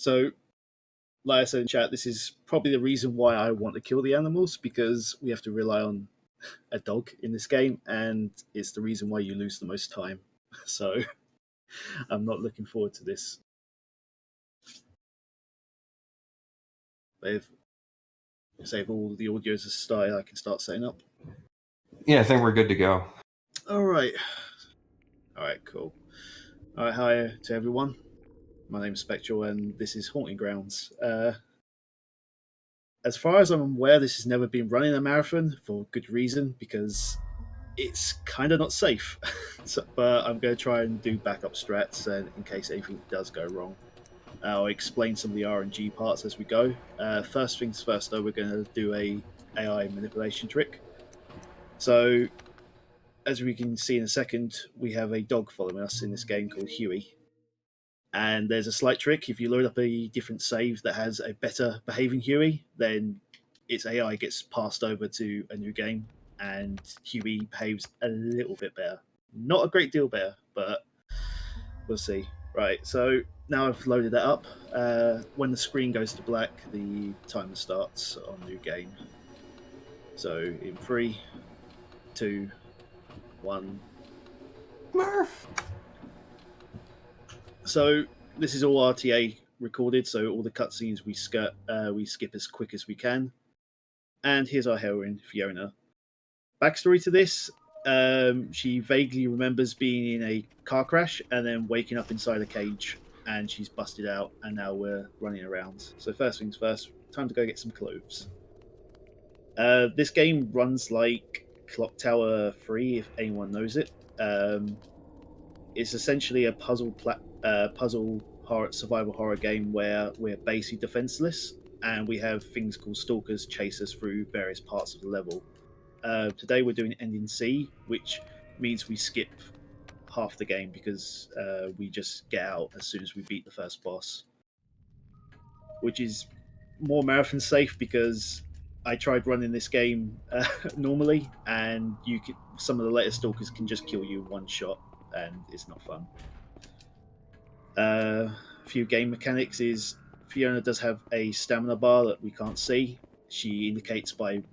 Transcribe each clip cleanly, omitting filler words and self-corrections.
So, like I said in chat, this is probably the reason why I want to kill the animals, because we have to rely on a dog in this game, and it's the reason why you lose the most time. So, I'm not looking forward to this. If all the audios are started, I can start setting up. Yeah, I think we're good to go. All right, cool. All right, hi to everyone. My name is Spectral, and this is Haunting Grounds. As far as I'm aware, this has never been running a marathon for good reason, because it's kind of not safe. But I'm going to try and do backup strats in case anything does go wrong. I'll explain some of the RNG parts as we go. First things first, though, we're going to do a AI manipulation trick. So, as we can see in a second, we have a dog following us in this game called Huey. And there's a slight trick. If you load up a different save that has a better behaving Huey, then its AI gets passed over to a new game, and Huey behaves a little bit better. Not a great deal better, but we'll see. Right, so now I've loaded that up. When the screen goes to black, the timer starts on new game. So in 3, 2, 1. Murph! So this is all RTA recorded, so all the cutscenes we skip as quick as we can. And here's our heroine, Fiona. Backstory to this: she vaguely remembers being in a car crash and then waking up inside a cage, and she's busted out, and now we're running around. So first things first, time to go get some clothes. This game runs like Clock Tower 3, if anyone knows it. It's essentially a puzzle horror, survival horror game where we're basically defenseless, and we have things called stalkers chase us through various parts of the level. Today we're doing Ending C, which means we skip half the game because we just get out as soon as we beat the first boss, which is more marathon safe because I tried running this game normally, and some of the later stalkers can just kill you in one shot, and it's not fun. A few game mechanics is Fiona does have a stamina bar that we can't see. She indicates by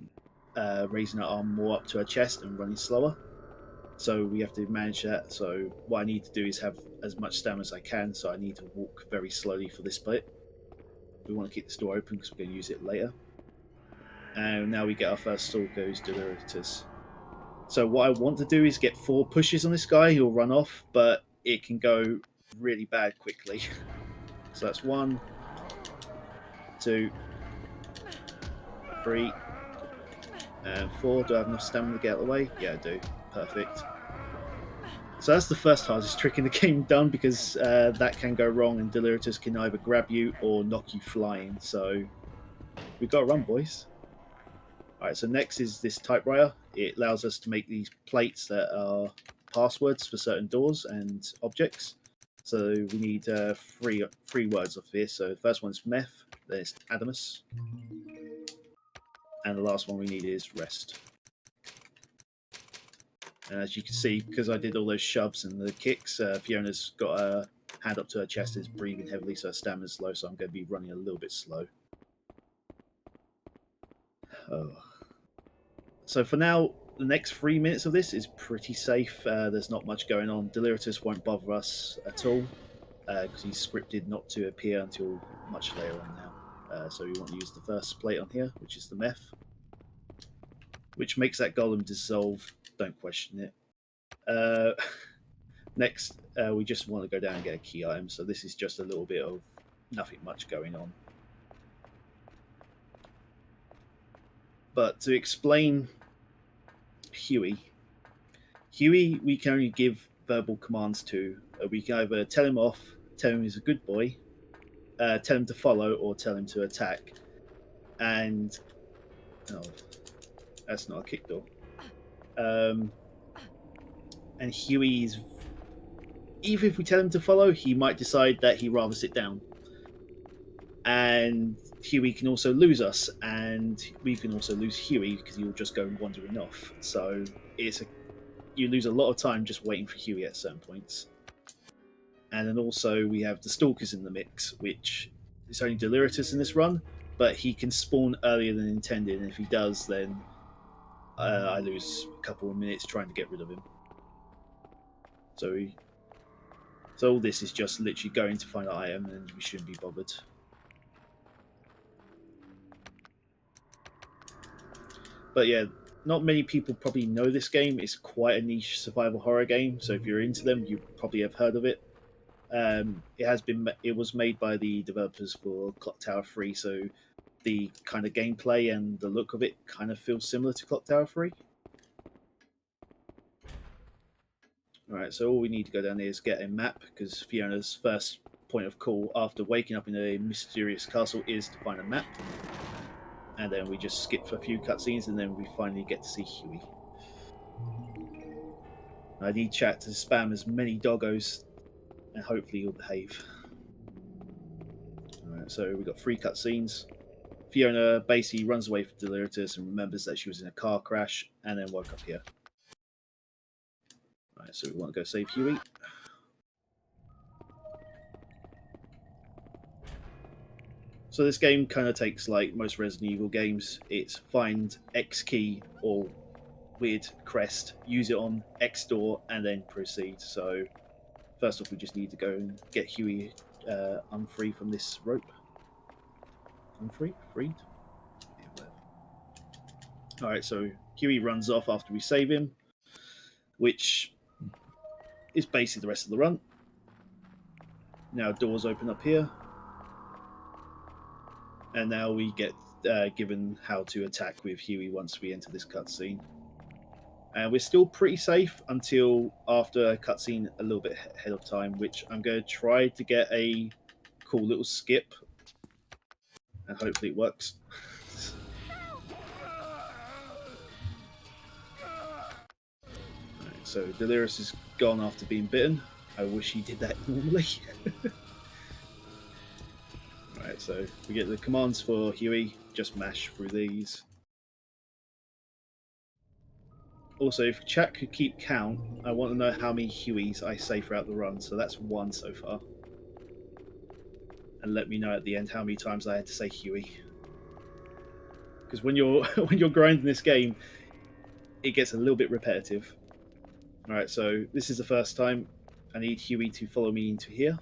raising her arm more up to her chest and running slower. So we have to manage that. So what I need to do is have as much stamina as I can, so I need to walk very slowly for this bit. We want to keep this door open because we're going to use it later. And now we get our first stalker, who's Deliritus. So what I want to do is get 4 pushes on this guy. He'll run off, but it can go really bad quickly. So that's 1, 2, 3, and 4. Do I have enough stamina to get out of the way? Yeah, I do. Perfect. So that's the first hardest trick in the game done, because that can go wrong, and Deliritus can either grab you or knock you flying. So we've got to run, boys. Alright, so next is this typewriter. It allows us to make these plates that are passwords for certain doors and objects. So we need 3 words of this. So the first one's meth, then it's Adamus, and the last one we need is rest. And as you can see, because I did all those shoves and the kicks, Fiona's got her hand up to her chest, is breathing heavily, so her stamina's low, so I'm going to be running a little bit slow. Oh. So for now, the next 3 minutes of this is pretty safe. There's not much going on. Deliritus won't bother us at all, because he's scripted not to appear until much later on now. So we want to use the first plate on here, which is the meth, which makes that golem dissolve. Don't question it. Next, we just want to go down and get a key item. So this is just a little bit of nothing much going on. But to explain Huey, we can only give verbal commands to. We can either tell him off, tell him he's a good boy, tell him to follow, or tell him to attack. And that's not a kick door. And Huey's, even if we tell him to follow, he might decide that he'd rather sit down. And Huey can also lose us, and we can also lose Huey because he'll just go wandering off. So you lose a lot of time just waiting for Huey at certain points. And then also we have the stalkers in the mix, which it's only Deliritus in this run, but he can spawn earlier than intended, and if he does, then I lose a couple of minutes trying to get rid of him. So all this is just literally going to find an item, and we shouldn't be bothered. But yeah, not many people probably know this game. It's quite a niche survival horror game, so if you're into them, you probably have heard of it. It was made by the developers for Clock Tower 3, so the kind of gameplay and the look of it kind of feels similar to Clock Tower 3. Alright, so all we need to go down here is get a map, because Fiona's first point of call after waking up in a mysterious castle is to find a map. And then we just skip a few cutscenes, and then we finally get to see Huey. I need chat to spam as many doggos, and hopefully he'll behave. Alright, so we've got 3 cutscenes. Fiona basically runs away from Deliritus and remembers that she was in a car crash, and then woke up here. Alright, so we want to go save Huey. So this game kind of takes like most Resident Evil games. It's find X key or weird crest, use it on X door, and then proceed. So first off, we just need to go and get Huey unfree from this rope. Unfree? Freed? Yeah, whatever. Alright, so Huey runs off after we save him, which is basically the rest of the run. Now doors open up here. And now we get given how to attack with Huey once we enter this cutscene. And we're still pretty safe until after a cutscene a little bit ahead of time, which I'm going to try to get a cool little skip. And hopefully it works. Right, so Delirious is gone after being bitten. I wish he did that normally. Right, so we get the commands for Huey, just mash through these. Also, if chat could keep count, I want to know how many Hueys I say throughout the run, so that's 1 so far. And let me know at the end how many times I had to say Huey. Because when you're when you're grinding this game, it gets a little bit repetitive. Alright, so this is the first time. I need Huey to follow me into here.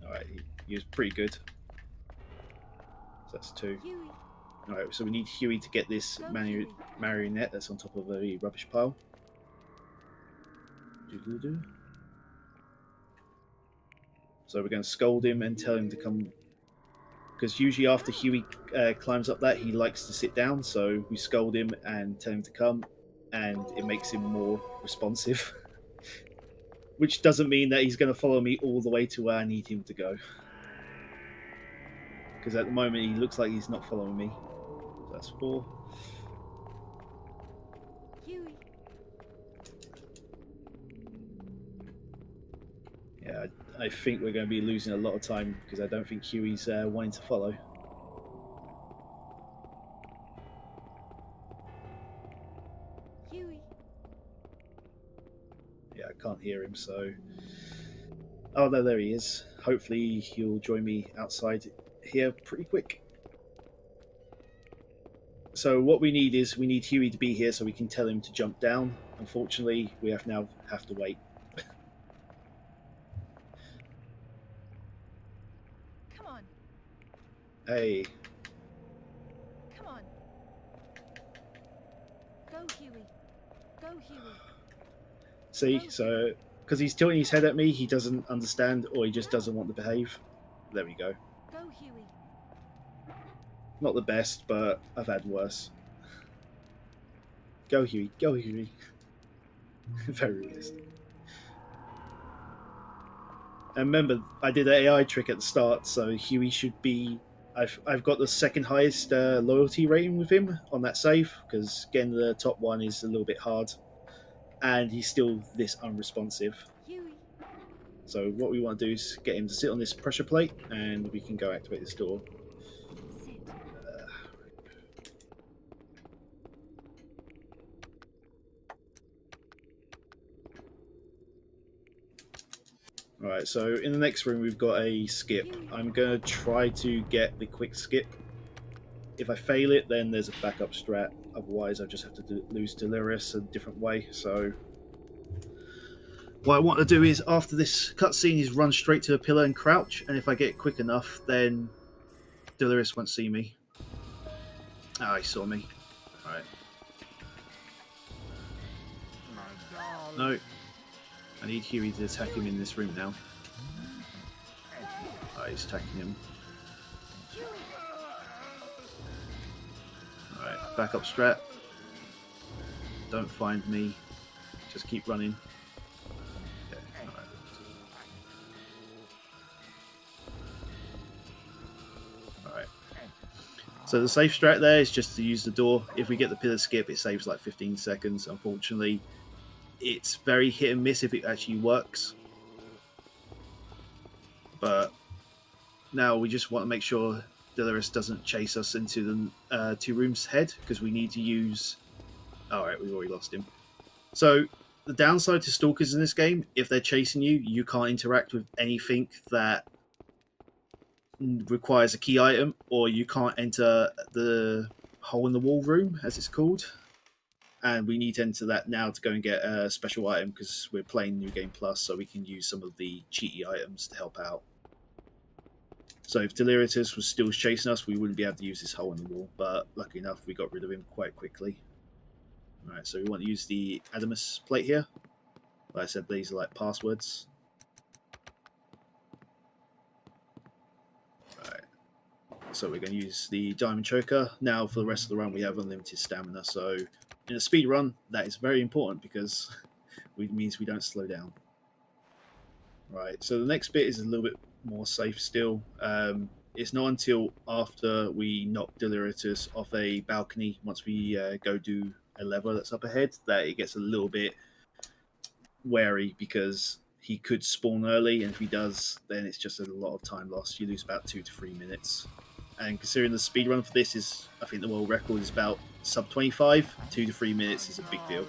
Alright, he was pretty good. So that's 2. Alright, so we need Huey to get this marionette that's on top of a rubbish pile. So we're going to scold him and tell him to come, because usually after Huey climbs up that, he likes to sit down, so we scold him and tell him to come, and it makes him more responsive. Which doesn't mean that he's going to follow me all the way to where I need him to go. Because at the moment he looks like he's not following me. So that's 4. Huey. Yeah, I think we're going to be losing a lot of time because I don't think Huey's wanting to follow. Huey. Yeah, I can't hear him, so... Oh, no, there he is. Hopefully he'll join me outside here pretty quick. So what we need is, we need Huey to be here so we can tell him to jump down. Unfortunately, we have to wait. Come on. Hey. Come on. Go, Huey. Go, Huey. See, so because he's tilting his head at me, he doesn't understand, or he just doesn't want to behave. There we go. Go, Huey. Not the best, but I've had worse. Go, Huey. Go, Huey. Very realistic. And remember, I did an AI trick at the start, so Huey should be... I've got the second highest loyalty rating with him on that save, because getting the top one is a little bit hard. And he's still this unresponsive. Huey. So what we want to do is get him to sit on this pressure plate, and we can go activate this door. Sit. Right, so in the next room we've got a skip. I'm going to try to get the quick skip. If I fail it, then there's a backup strat. Otherwise, I just have to lose Delirious a different way. So what I want to do is, after this cutscene, is run straight to a pillar and crouch. And if I get it quick enough, then Delirious won't see me. Ah, he saw me. Alright. No. I need Huey to attack him in this room now. Oh, he's attacking him. Alright, back up strat. Don't find me. Just keep running. Okay, alright. Alright. So the safe strat there is just to use the door. If we get the pillar skip, it saves like 15 seconds. Unfortunately, it's very hit and miss if it actually works. But now we just want to make sure Delirious doesn't chase us into the 2 rooms head, because we need to use... Alright, we've already lost him. So the downside to stalkers in this game, if they're chasing you, you can't interact with anything that requires a key item, or you can't enter the hole in the wall room, as it's called. And we need to enter that now to go and get a special item, because we're playing New Game Plus, so we can use some of the cheaty items to help out. So if Delirious was still chasing us, we wouldn't be able to use this hole in the wall, but lucky enough, we got rid of him quite quickly. Alright, so we want to use the Adamus plate here. Like I said, these are like passwords. Alright, so we're going to use the Diamond Choker. Now for the rest of the run, we have unlimited stamina, so in a speed run, that is very important, because it means we don't slow down. Right, so the next bit is a little bit more safe still. It's not until after we knock Delirious off a balcony, once we go do a lever that's up ahead, that it gets a little bit wary, because he could spawn early, and if he does, then it's just a lot of time lost. You lose about 2 to 3 minutes. And considering the speed run for this is, I think the world record is about sub 25, 2 to 3 minutes is a big deal.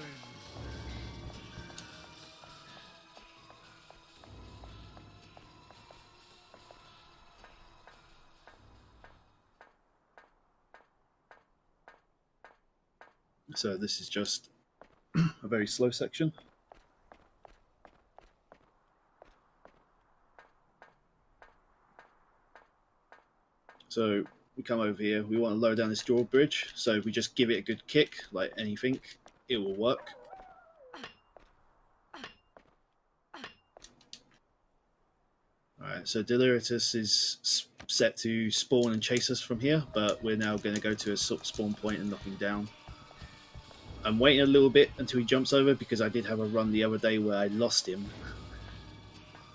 So this is just a very slow section. So we come over here, we want to lower down this drawbridge, so if we just give it a good kick, like anything, it will work. Alright, so Delirious is set to spawn and chase us from here, but we're now going to go to a spawn point and knock him down. I'm waiting a little bit until he jumps over, because I did have a run the other day where I lost him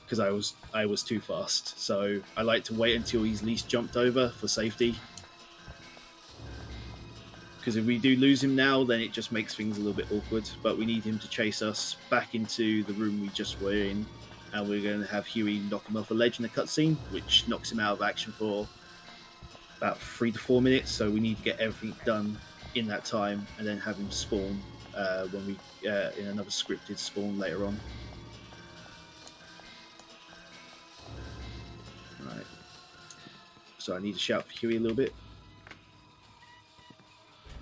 because I was too fast. So I like to wait until he's at least jumped over for safety, because if we do lose him now, then it just makes things a little bit awkward. But we need him to chase us back into the room we just were in, and we're going to have Huey knock him off a ledge in the cutscene, which knocks him out of action for about 3 to 4 minutes. So we need to get everything done in that time, and then have him spawn when we in another scripted spawn later on. Right. So I need to shout for Huey a little bit.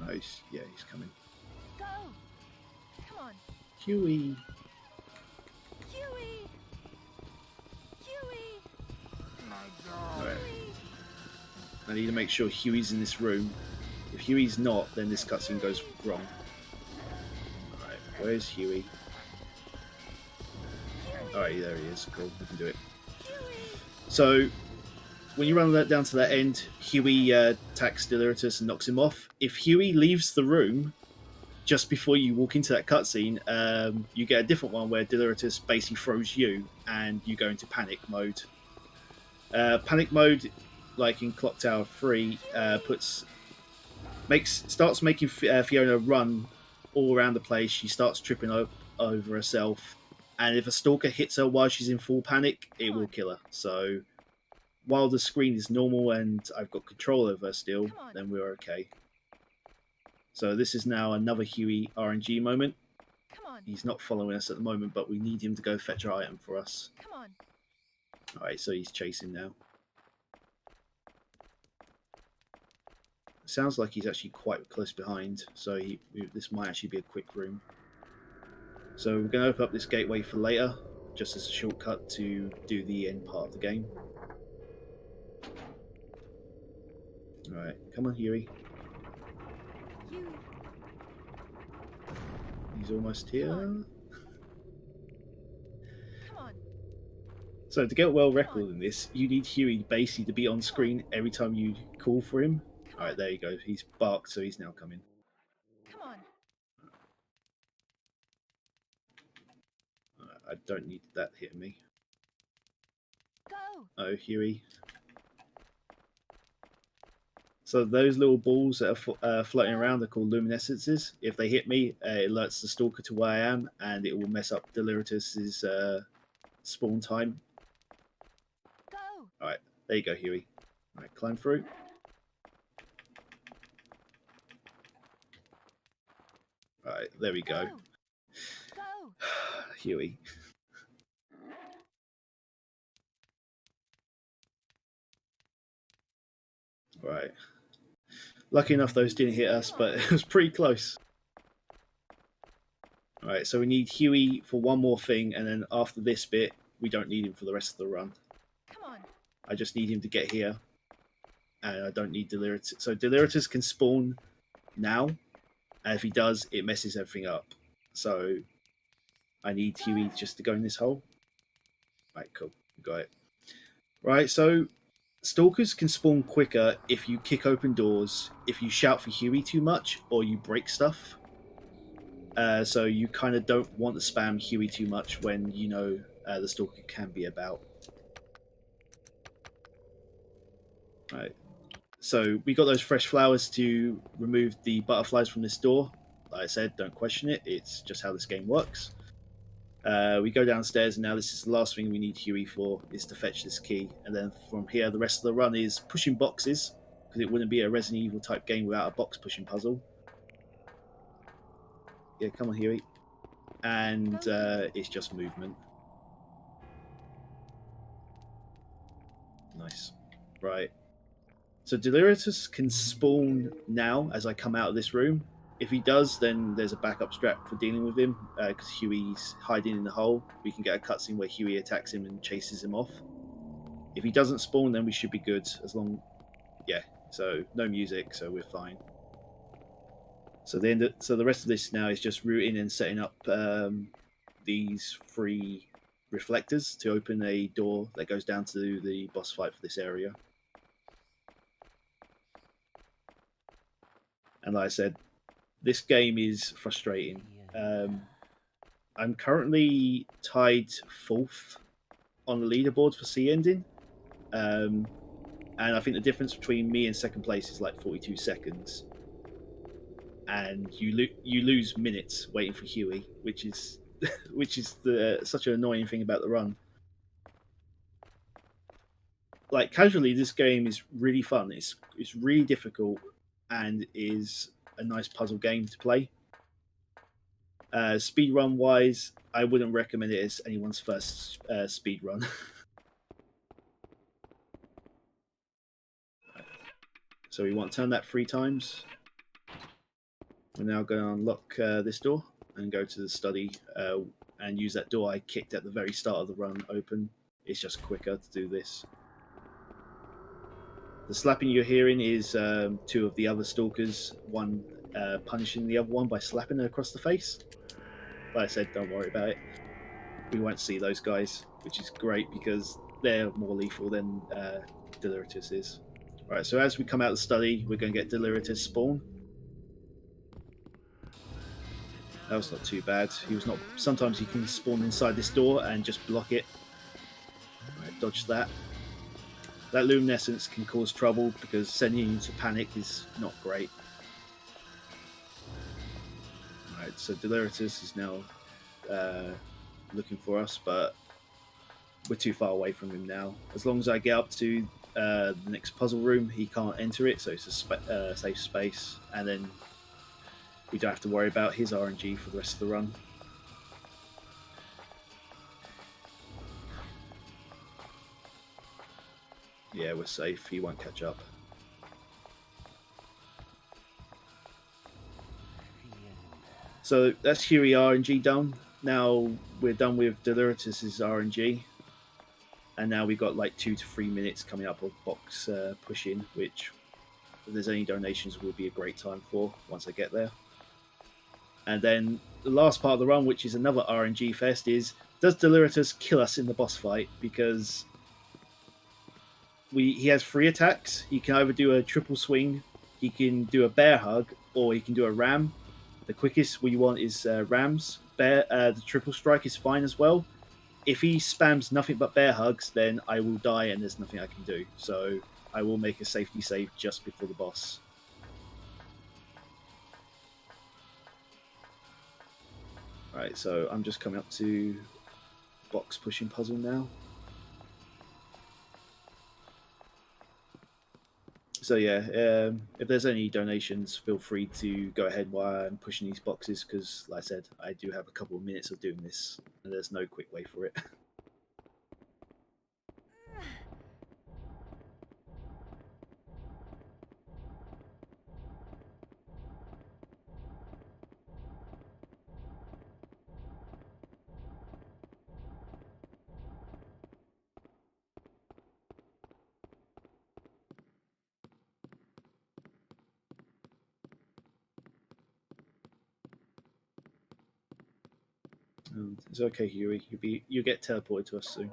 Nice. Yeah, he's coming. Go! Come on, Huey. Huey! Huey! Alright. I need to make sure Huey's in this room. If Huey's not, then this cutscene goes wrong. Alright, where's Huey? Alright, there he is. Cool, we can do it. So, when you run that down to that end, Huey attacks Delirious and knocks him off. If Huey leaves the room just before you walk into that cutscene, you get a different one where Delirious basically throws you, and you go into panic mode. Panic mode, like in Clock Tower 3, starts making Fiona run all around the place. She starts tripping over herself, and if a stalker hits her while she's in full panic, it will kill her. So while the screen is normal and I've got control over her still, then we're okay. So this is now another Huey RNG moment. Come on, He's not following us at the moment, but we need him to go fetch our item for us. come on. Alright, so he's chasing now. Sounds like he's actually quite close behind, so this might actually be a quick room. So we're going to open up this gateway for later, just as a shortcut to do the end part of the game. Alright, come on, Huey. Huey. He's almost here. Come on. So to get well record in this, you need Huey basically to be on screen every time you call for him. Alright, there you go. He's barked, so he's now coming. Come on. I don't need that hitting me. Go. Oh, Huey. So those little balls that are floating around are called luminescences. If they hit me, it alerts the stalker to where I am, and it will mess up Deliritus's spawn time. Go. Alright, there you go, Huey. Alright, climb through. Alright, there we go. Go. Huey. Right. Lucky enough those didn't hit us, but it was pretty close. Alright, so we need Huey for one more thing, and then after this bit, we don't need him for the rest of the run. Come on. I just need him to get here, and I don't need Deliritus. So Deliritus can spawn now, and if he does, it messes everything up. So I need Huey just to go in this hole. Right, cool. Got it. Right, so stalkers can spawn quicker if you kick open doors, if you shout for Huey too much, or you break stuff. So you kind of don't want to spam Huey too much when you know the stalker can be about. Right. So we got those fresh flowers to remove the butterflies from this door. Like I said, don't question it. It's just how this game works. We go downstairs, and now this is the last thing we need Huey for, is to fetch this key. And then from here, the rest of the run is pushing boxes, because it wouldn't be a Resident Evil type game without a box pushing puzzle. Yeah, come on, Huey. And it's just movement. Nice. Right. So Deliritus can spawn now as I come out of this room. If he does, then there's a backup strat for dealing with him, because Huey's hiding in the hole. We can get a cutscene where Huey attacks him and chases him off. If he doesn't spawn, then we should be good, as long... Yeah, so no music, so we're fine. So the rest of this now is just routing and setting up these 3 reflectors to open a door that goes down to the boss fight for this area. And like I said, this game is frustrating. I'm currently tied 4th on the leaderboard for C ending. And I think the difference between me and 2nd place is like 42 seconds. And you lose minutes waiting for Huey, which is such an annoying thing about the run. Like, casually, this game is really fun. It's really difficult, and is a nice puzzle game to play. Speedrun wise, I wouldn't recommend it as anyone's first speedrun. So we want to turn that 3 times. We're now going to unlock this door and go to the study and use that door I kicked at the very start of the run open. It's just quicker to do this. The slapping you're hearing is 2 of the other stalkers, one punishing the other one by slapping her across the face. Like I said, don't worry about it. We won't see those guys, which is great because they're more lethal than Deliritus is. Right, so as we come out of the study, we're going to get Deliritus spawn. That was not too bad. He was not. Sometimes he can spawn inside this door and just block it. Right, dodge that. That luminescence can cause trouble because sending you to panic is not great. Alright, so Deliritus is now looking for us, but we're too far away from him now. As long as I get up to the next puzzle room, he can't enter it, so it's a safe space, and then we don't have to worry about his RNG for the rest of the run. Yeah, we're safe. He won't catch up. So that's Huey RNG done. Now we're done with Deliritus's RNG. And now we've got like 2 to 3 minutes coming up of box pushing, which if there's any donations will be a great time for once I get there. And then the last part of the run, which is another RNG fest, is does Deliritus kill us in the boss fight? Because he has 3 attacks. He can either do a triple swing, he can do a bear hug, or he can do a ram. The quickest we want is rams. The triple strike is fine as well. If he spams nothing but bear hugs, then I will die and there's nothing I can do. So I will make a safety save just before the boss. Alright, so I'm just coming up to box pushing puzzle now. So yeah, if there's any donations, feel free to go ahead while I'm pushing these boxes, because like I said, I do have a couple of minutes of doing this, and there's no quick way for it. It's okay, Huey. You get teleported to us soon.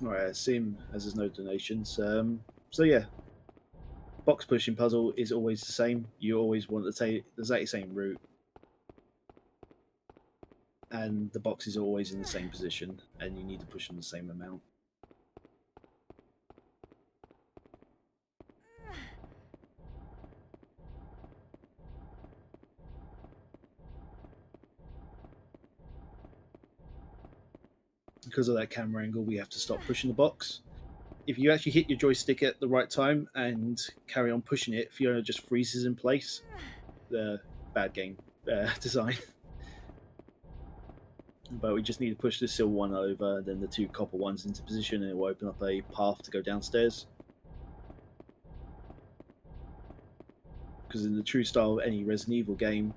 Alright, I assume as there's no donations. So yeah, box pushing puzzle is always the same. You always want to take the exactly same route, and the box is always in the same position, and you need to push them the same amount. Because of that camera angle, we have to stop pushing the box. If you actually hit your joystick at the right time and carry on pushing it, Fiona just freezes in place. The bad game design. But we just need to push the silver one over, then the 2 copper ones into position, and it will open up a path to go downstairs. Because in the true style of any Resident Evil game,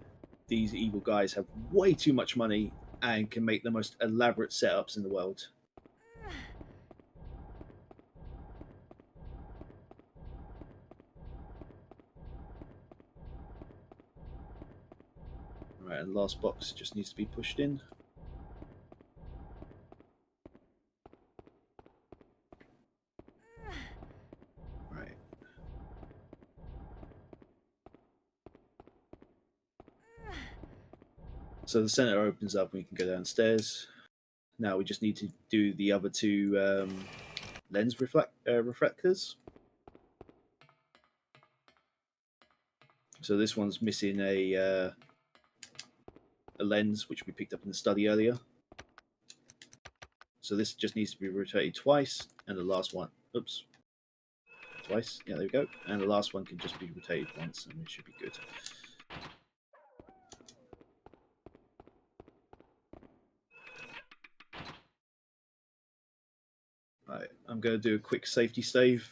these evil guys have way too much money and can make the most elaborate setups in the world. Right, and the last box just needs to be pushed in. Right. So the center opens up and we can go downstairs. Now we just need to do the other 2 lens reflectors. So this one's missing a lens, which we picked up in the study earlier. So this just needs to be rotated twice, and the last one, oops, twice. Yeah, there we go. And the last one can just be rotated once, and it should be good. Right, I'm going to do a quick safety save.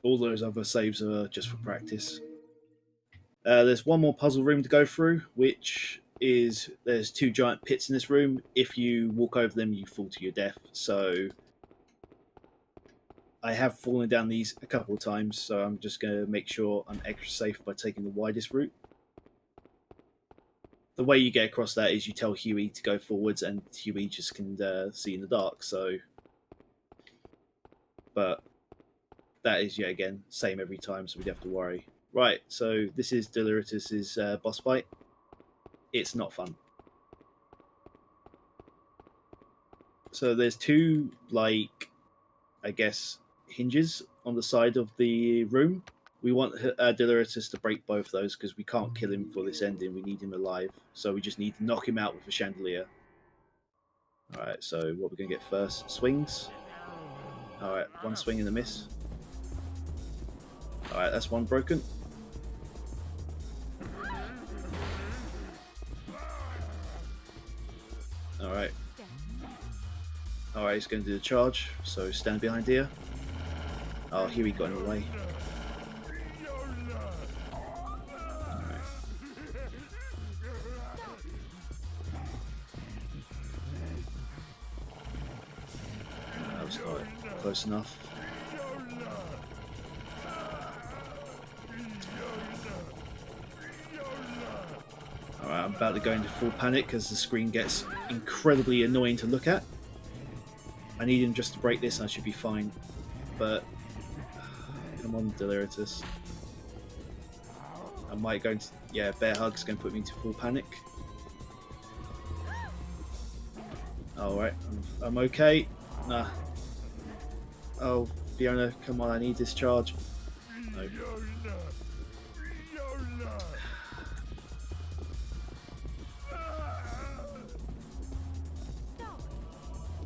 All those other saves are just for practice. There's one more puzzle room to go through, which is there's 2 giant pits in this room. If you walk over them, you fall to your death. So I have fallen down these a couple of times, so I'm just going to make sure I'm extra safe by taking the widest route. The way you get across that is you tell Huey to go forwards, and Huey just can see in the dark. So, but that is, yet again, same every time, so we don't have to worry. Right, so this is Deliritus's boss fight. It's not fun. So there's 2, like, I guess, hinges on the side of the room. We want Deliritus to break both those because we can't kill him for this ending. We need him alive. So we just need to knock him out with a chandelier. Alright, so what we're going to get first? Swings. Alright, one swing and a miss. Alright, that's one broken. Alright. Alright, he's going to do the charge, so stand behind here. Oh, here he got in the way. Alright. That was quite close enough. Alright, I'm about to go into full panic as the screen gets incredibly annoying to look at. I need him just to break this and I should be fine. But come on, Deliritus. I might go into... Yeah, Bear Hug's going to put me into full panic. Alright, I'm okay. Nah. Oh, Fiona, come on, I need this charge. No.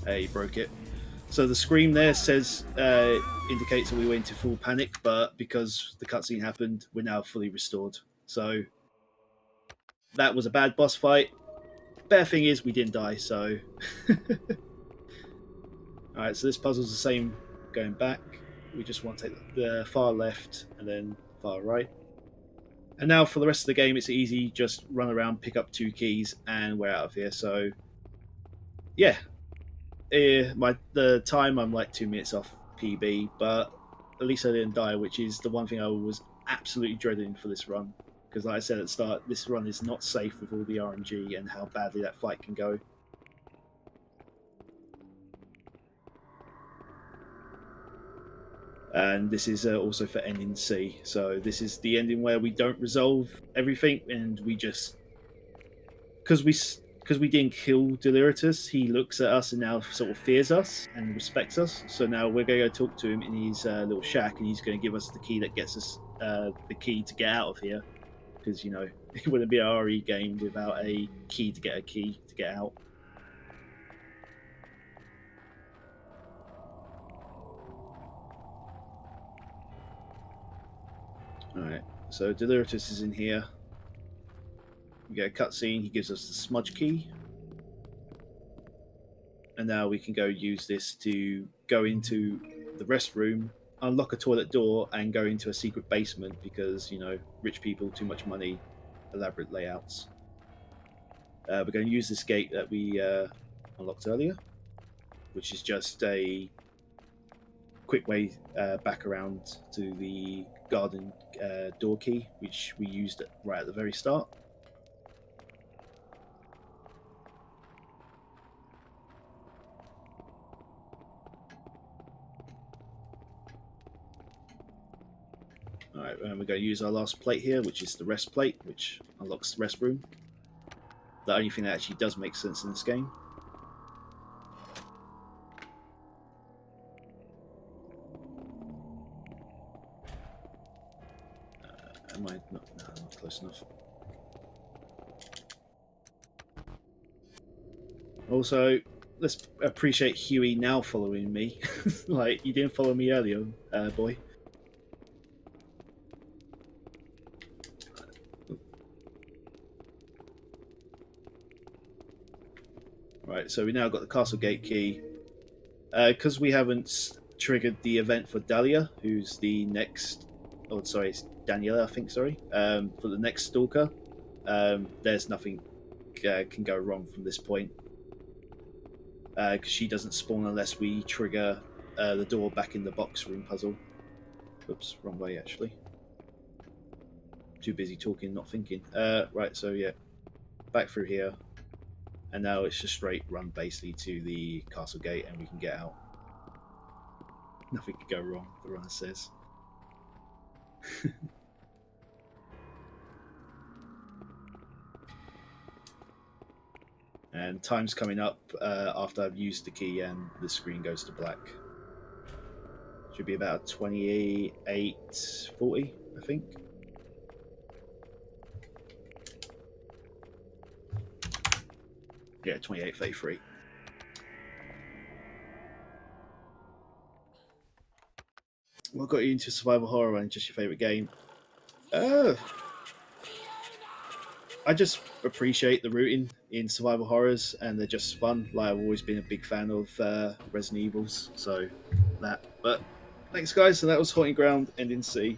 Hey, he broke it. So the scream there says indicates that we went into full panic, but because the cutscene happened, we're now fully restored. So that was a bad boss fight. Better thing is we didn't die, so alright, so this puzzle's the same going back. We just want to take the far left and then far right. And now for the rest of the game it's easy, just run around, pick up 2 keys and we're out of here. So yeah. The time I'm like 2 minutes off PB, but at least I didn't die, which is the one thing I was absolutely dreading for this run. Because like I said at the start, this run is not safe with all the RNG and how badly that fight can go. And this is also for ending C. So this is the ending where we don't resolve everything and we just... Because we didn't kill Deliritus, he looks at us and now sort of fears us and respects us. So now we're going to go talk to him in his little shack and he's going to give us the key that gets us the key to get out of here. Because, you know, it wouldn't be an RE game without a key to get out. Alright, so Deliritus is in here. We get a cutscene, he gives us the smudge key. And now we can go use this to go into the restroom, unlock a toilet door, and go into a secret basement because, you know, rich people, too much money, elaborate layouts. We're going to use this gate that we unlocked earlier, which is just a quick way back around to the garden door key, which we used right at the very start. Alright, and we're going to use our last plate here, which is the rest plate, which unlocks the rest room. The only thing that actually does make sense in this game. Am I not? No, I'm not close enough. Also, let's appreciate Huey now following me. Like, you didn't follow me earlier, boy. Right, so we now got the castle gate key. Because we haven't triggered the event for Dahlia, who's the next... Oh, sorry, it's Daniela, I think, sorry. For the next stalker, there's nothing can go wrong from this point. Because she doesn't spawn unless we trigger the door back in the box room puzzle. Oops, wrong way, actually. Too busy talking, not thinking. Right, so yeah, back through here. And now it's just straight run basically to the castle gate and we can get out. Nothing could go wrong, the runner says. And time's coming up after I've used the key and the screen goes to black. Should be about 28:40. I think. Yeah, 2833. What got you into survival horror and just your favourite game? I just appreciate the rooting in survival horrors, and they're just fun. Like, I've always been a big fan of Resident Evils, so that. But thanks, guys. So that was Haunting Ground, Ending C,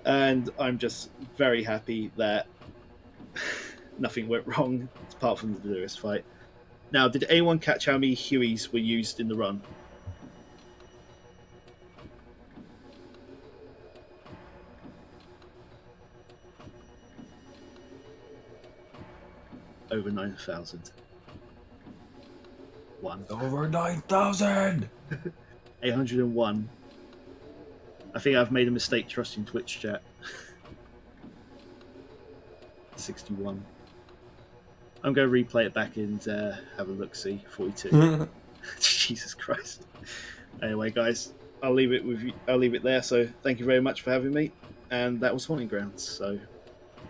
and I'm just very happy that nothing went wrong apart from the Lewis fight. Now, did anyone catch how many Hueys were used in the run? Over 9,000. One. Over 9,000! 801. I think I've made a mistake trusting Twitch chat. 61. I'm going to replay it back and have a look. See, 42. Jesus Christ. Anyway, guys, I'll leave it with you. I'll leave it there. So, thank you very much for having me. And that was Haunting Grounds. So,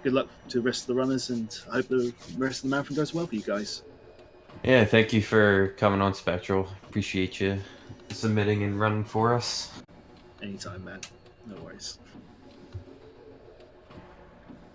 good luck to the rest of the runners, and I hope the rest of the marathon goes well for you guys. Yeah, thank you for coming on, Spectral. Appreciate you submitting and running for us. Anytime, man. No worries.